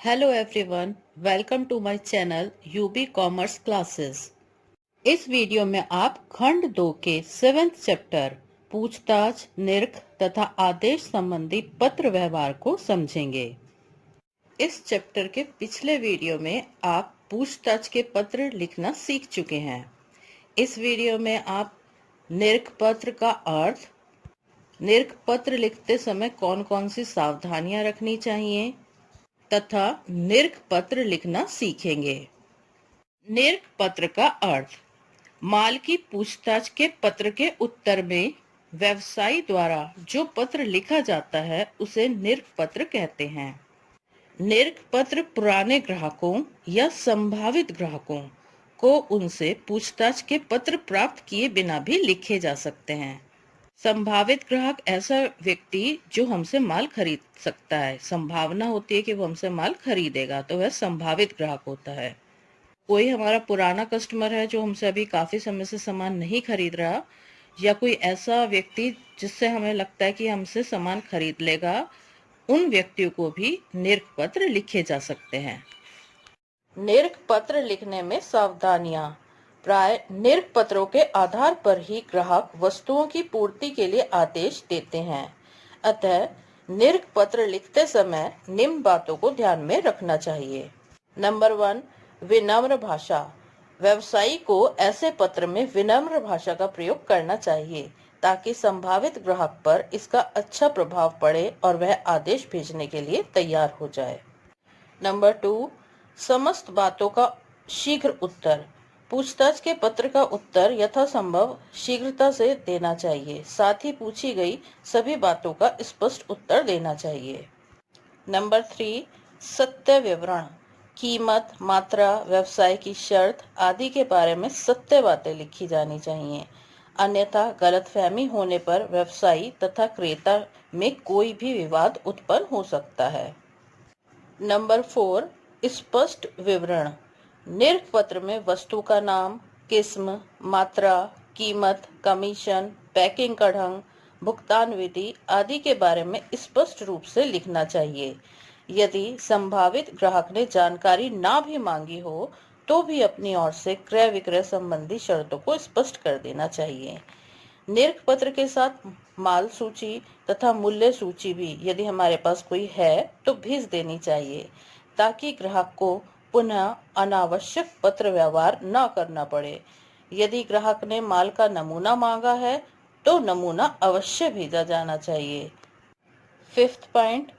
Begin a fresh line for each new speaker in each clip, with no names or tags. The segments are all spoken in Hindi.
Hello everyone, welcome to my channel UB commerce classes. इस वीडियो में आप खंड 2 के 7th चैप्टर पूछताछ, निरख तथा आदेश संबंधी पत्र व्यवहार को समझेंगे। इस चैप्टर के पिछले वीडियो में आप पूछताछ के पत्र लिखना सीख चुके हैं। इस वीडियो में आप निरख पत्र का अर्थ, निरख पत्र लिखते समय कौन कौन सी सावधानियां रखनी चाहिए तथा निरख पत्र लिखना सीखेंगे। निरख पत्र का अर्थ, माल की पूछताछ के पत्र के उत्तर में व्यवसायी द्वारा जो पत्र लिखा जाता है उसे निरख पत्र कहते हैं। निरख पत्र पुराने ग्राहकों या संभावित ग्राहकों को उनसे पूछताछ के पत्र प्राप्त किए बिना भी लिखे जा सकते हैं। संभावित ग्राहक ऐसा व्यक्ति जो हमसे माल खरीद सकता है, संभावना होती है कि वो हमसे माल खरीदेगा, तो वह संभावित ग्राहक होता है। कोई हमारा पुराना कस्टमर है जो हमसे अभी काफी समय से सामान नहीं खरीद रहा, या कोई ऐसा व्यक्ति जिससे हमें लगता है कि हमसे सामान खरीद लेगा, उन व्यक्तियों को भी निरख पत्र लिखे जा सकते हैं। निरख पत्र लिखने में सावधानियां। प्राय निरख पत्रों के आधार पर ही ग्राहक वस्तुओं की पूर्ति के लिए आदेश देते हैं। अतः निरख पत्र लिखते समय निम्न बातों को ध्यान में रखना चाहिए। नंबर 1, विनम्र भाषा। व्यवसायी को ऐसे पत्र में विनम्र भाषा का प्रयोग करना चाहिए ताकि संभावित ग्राहक पर इसका अच्छा प्रभाव पड़े और वह आदेश भेजने के लिए तैयार हो जाए। नंबर 2, समस्त बातों का शीघ्र उत्तर। पूछताछ के पत्र का उत्तर यथासंभव शीघ्रता से देना चाहिए, साथ ही पूछी गई सभी बातों का स्पष्ट उत्तर देना चाहिए। नंबर 3, सत्य विवरण। कीमत, मात्रा, व्यवसाय की शर्त आदि के बारे में सत्य बातें लिखी जानी चाहिए, अन्यथा गलतफहमी होने पर व्यवसायी तथा क्रेता में कोई भी विवाद उत्पन्न हो सकता है। नंबर 4, स्पष्ट विवरण। निरख पत्र में वस्तु का नाम, किस्म, मात्रा, कीमत, कमीशन, पैकिंग का ढंग, भुगतान विधि आदि के बारे में स्पष्ट रूप से लिखना चाहिए। यदि संभावित ग्राहक ने जानकारी ना भी मांगी हो तो भी अपनी ओर से क्रय विक्रय संबंधी शर्तों को स्पष्ट कर देना चाहिए। निरख पत्र के साथ माल सूची तथा मूल्य सूची भी यदि हमारे पास कोई है तो भेज देनी चाहिए, ताकि ग्राहक को पुनः अनावश्यक पत्र व्यवहार न करना पड़े। यदि ग्राहक ने माल का नमूना मांगा है तो नमूना अवश्य भेजा जाना चाहिए। 5th पॉइंट,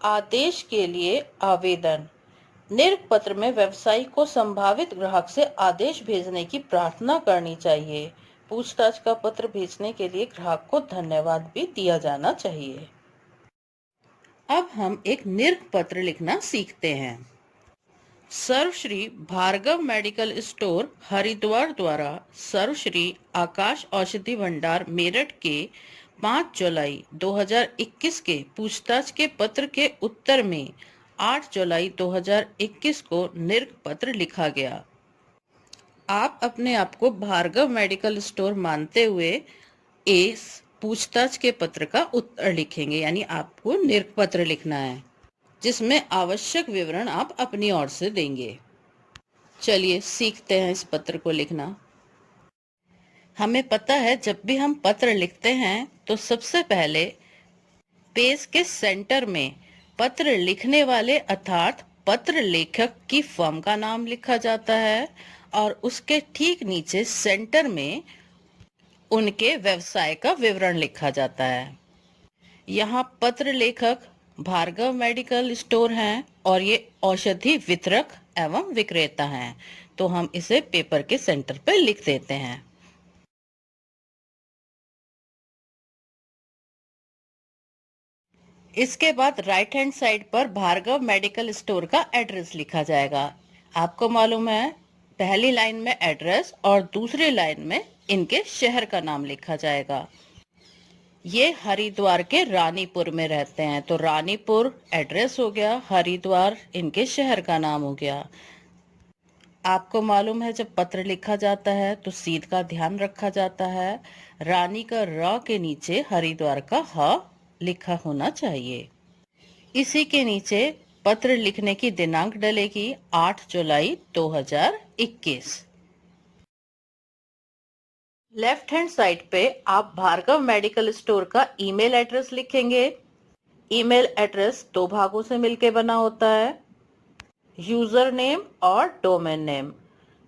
आदेश के लिए आवेदन। निरख पत्र में व्यवसायी को संभावित ग्राहक से आदेश भेजने की प्रार्थना करनी चाहिए। पूछताछ का पत्र भेजने के लिए ग्राहक को धन्यवाद भी दिया जाना चाहिए। अब हम एक निरख पत्र लिखना सीखते हैं। सर्वश्री भार्गव मेडिकल स्टोर हरिद्वार द्वारा सर्वश्री आकाश औषधि भंडार मेरठ के 5 जुलाई 2021 के पूछताछ के पत्र के उत्तर में 8 जुलाई 2021 को निरख पत्र लिखा गया। आप अपने आप को भार्गव मेडिकल स्टोर मानते हुए इस पूछताछ के पत्र का उत्तर लिखेंगे, यानी आपको निरख पत्र लिखना है जिसमें आवश्यक विवरण आप अपनी ओर से देंगे। चलिए सीखते हैं इस पत्र को लिखना। हमें पता है जब भी हम पत्र लिखते हैं तो सबसे पहले पेज के सेंटर में पत्र लिखने वाले अर्थात पत्र लेखक की फर्म का नाम लिखा जाता है और उसके ठीक नीचे सेंटर में उनके व्यवसाय का विवरण लिखा जाता है। यहाँ पत्र लेखक भार्गव मेडिकल स्टोर हैं और ये औषधि वितरक एवं विक्रेता हैं, तो हम इसे पेपर के सेंटर पर लिख देते हैं। इसके बाद राइट हैंड साइड पर भार्गव मेडिकल स्टोर का एड्रेस लिखा जाएगा। आपको मालूम है पहली लाइन में एड्रेस और दूसरी लाइन में इनके शहर का नाम लिखा जाएगा। ये हरिद्वार के रानीपुर में रहते हैं, तो रानीपुर एड्रेस हो गया, हरिद्वार इनके शहर का नाम हो गया। आपको मालूम है जब पत्र लिखा जाता है तो सीध का ध्यान रखा जाता है। रानी का र के नीचे हरिद्वार का ह लिखा होना चाहिए। इसी के नीचे पत्र लिखने की दिनांक डलेगी 8 जुलाई 2021। लेफ्ट हैंड साइड पे आप भार्गव मेडिकल स्टोर का ईमेल एड्रेस लिखेंगे। ईमेल एड्रेस दो भागों से मिलके बना होता है, यूजर नेम और डोमेन नेम।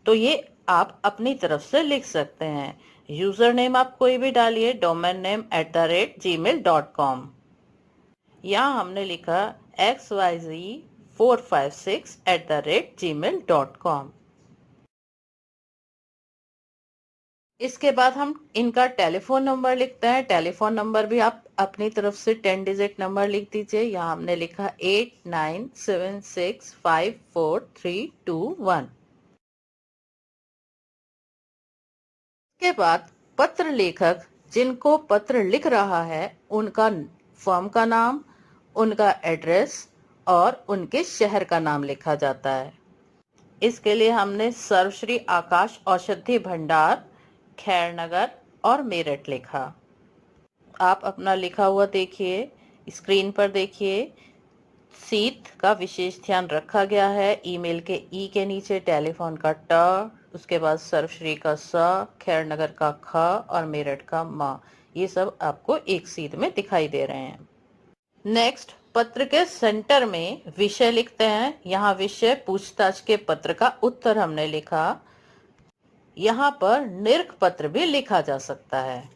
तो ये आप अपनी तरफ से लिख सकते हैं। यूजर नेम आप कोई भी डालिए, डोमेन नेम @gmail.com। यहाँ हमने लिखा xyz456@gmail.com। इसके बाद हम इनका टेलीफोन नंबर लिखते हैं। टेलीफोन नंबर भी आप अपनी तरफ से 10 डिजिट नंबर लिख दीजिए। यहाँ हमने लिखा 8976543321। इसके बाद पत्र लेखक जिनको पत्र लिख रहा है उनका फर्म का नाम, उनका एड्रेस और उनके शहर का नाम लिखा जाता है। इसके लिए हमने सर्वश्री आकाश औषधि भंडार, खैरनगर और मेरठ लिखा। आप अपना लिखा हुआ देखिए, स्क्रीन पर देखिए। सीट का विशेष ध्यान रखा गया है। ईमेल के ई के नीचे टेलीफोन का ट, उसके बाद सर्वश्री का स, खैरनगर का ख और मेरठ का म। ये सब आपको एक सीट में दिखाई दे रहे हैं। नेक्स्ट, पत्र के सेंटर में विषय लिखते हैं। यहाँ विषय पूछताछ के पत्र का उत्तर हमने लिखा। यहाँ पर निरख पत्र भी लिखा जा सकता है।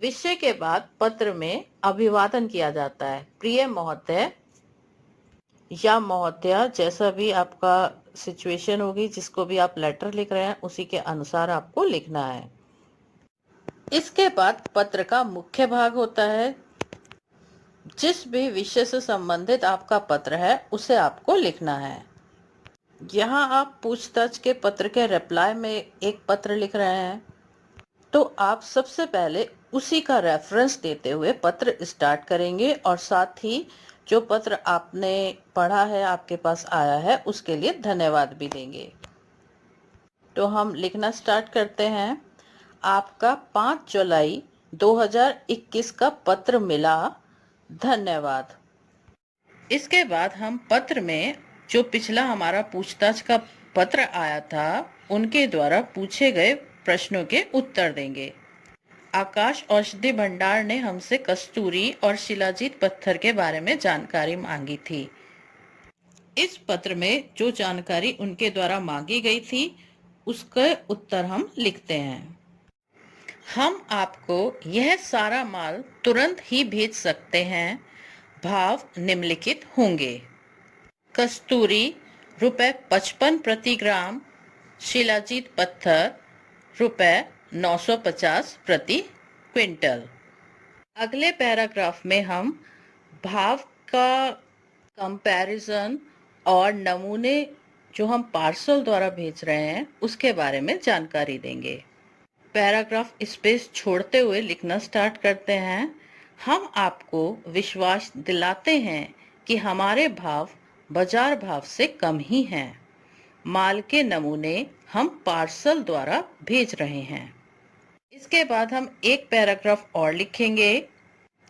विषय के बाद पत्र में अभिवादन किया जाता है। प्रिय महोदय या महोदया, जैसा भी आपका सिचुएशन होगी, जिसको भी आप लेटर लिख रहे हैं उसी के अनुसार आपको लिखना है। इसके बाद पत्र का मुख्य भाग होता है। जिस भी विषय से संबंधित आपका पत्र है उसे आपको लिखना है। यहाँ आप पूछताछ के पत्र के रिप्लाई में एक पत्र लिख रहे हैं, तो आप सबसे पहले उसी का रेफरेंस देते हुए पत्र स्टार्ट करेंगे और साथ ही जो पत्र आपने पढ़ा है, आपके पास आया है, उसके लिए धन्यवाद भी देंगे। तो हम लिखना स्टार्ट करते हैं। आपका 5 जुलाई 2021 का पत्र मिला, धन्यवाद। इसके बाद हम पत्र में जो पिछला हमारा पूछताछ का पत्र आया था उनके द्वारा पूछे गए प्रश्नों के उत्तर देंगे। आकाश औषधि भंडार ने हमसे कस्तूरी और शिलाजीत पत्थर के बारे में जानकारी मांगी थी। इस पत्र में जो जानकारी उनके द्वारा मांगी गई थी उसके उत्तर हम लिखते हैं। हम आपको यह सारा माल तुरंत ही भेज सकते हैं। भाव निम्नलिखित होंगे। कस्तूरी ₹55 प्रति ग्राम, शिलाजीत पत्थर ₹950 प्रति क्विंटल। अगले पैराग्राफ में हम भाव का कंपैरिजन और नमूने जो हम पार्सल द्वारा भेज रहे हैं उसके बारे में जानकारी देंगे। पैराग्राफ स्पेस छोड़ते हुए लिखना स्टार्ट करते हैं। हम आपको विश्वास दिलाते हैं कि हमारे भाव बाजार भाव से कम ही हैं। माल के नमूने हम पार्सल द्वारा भेज रहे हैं। इसके बाद हम एक पैराग्राफ और लिखेंगे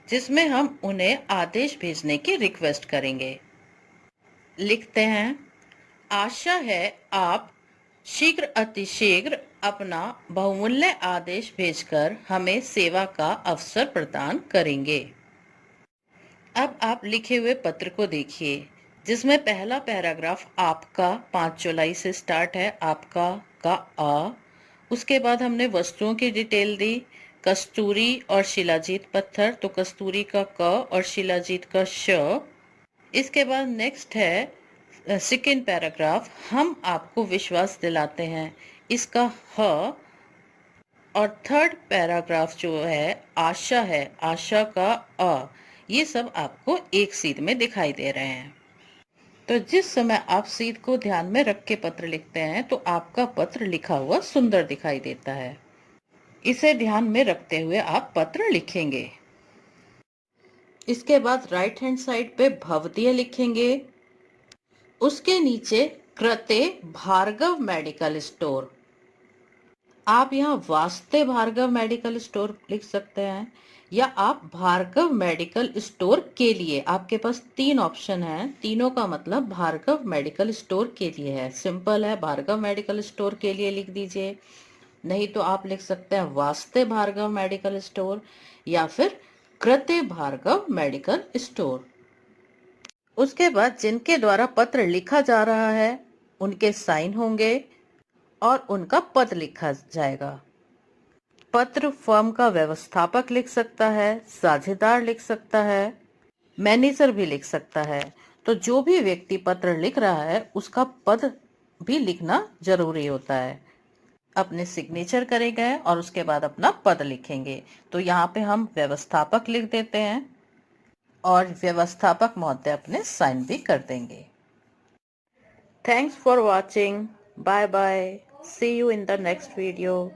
जिसमें हम उन्हें आदेश भेजने की रिक्वेस्ट करेंगे। लिखते हैं, आशा है आप शीघ्र अतिशीघ्र अपना बहुमूल्य आदेश भेजकर हमें सेवा का अवसर प्रदान करेंगे। अब आप लिखे हुए पत्र को देखिए जिसमें पहला पैराग्राफ आपका 5 जुलाई से स्टार्ट है। आपका का आ, उसके बाद हमने वस्तुओं की डिटेल दी, कस्तूरी और शिलाजीत पत्थर, तो कस्तूरी का क और शिलाजीत का श। इसके बाद नेक्स्ट है सेकेंड पैराग्राफ, हम आपको विश्वास दिलाते हैं, इसका ह। और थर्ड पैराग्राफ जो है आशा है, आशा का अ। ये सब आपको एक सीध में दिखाई दे रहे हैं। तो जिस समय आप सीध को ध्यान में रख के पत्र लिखते हैं तो आपका पत्र लिखा हुआ सुंदर दिखाई देता है। इसे ध्यान में रखते हुए आप पत्र लिखेंगे। इसके बाद राइट हैंड साइड पे भवदीय लिखेंगे। उसके नीचे कृते भार्गव मेडिकल स्टोर। आप यहाँ वास्ते भार्गव मेडिकल स्टोर लिख सकते हैं या आप भार्गव मेडिकल स्टोर के लिए, आपके पास 3 ऑप्शन है, तीनों का मतलब भार्गव मेडिकल स्टोर के लिए है। सिंपल है, भार्गव मेडिकल स्टोर के लिए लिख दीजिए। नहीं तो आप लिख सकते हैं वास्ते भार्गव मेडिकल स्टोर या फिर कृत्य भार्गव मेडिकल स्टोर। उसके बाद जिनके द्वारा पत्र लिखा जा रहा है उनके साइन होंगे और उनका पद लिखा जाएगा। पत्र फर्म का व्यवस्थापक लिख सकता है, साझेदार लिख सकता है, मैनेजर भी लिख सकता है। तो जो भी व्यक्ति पत्र लिख रहा है उसका पद भी लिखना जरूरी होता है। अपने सिग्नेचर करेंगे और उसके बाद अपना पद लिखेंगे। तो यहाँ पे हम व्यवस्थापक लिख देते हैं और व्यवस्थापक महोदय अपने साइन भी कर देंगे। Thanks for watching. Bye bye. See you in the next video.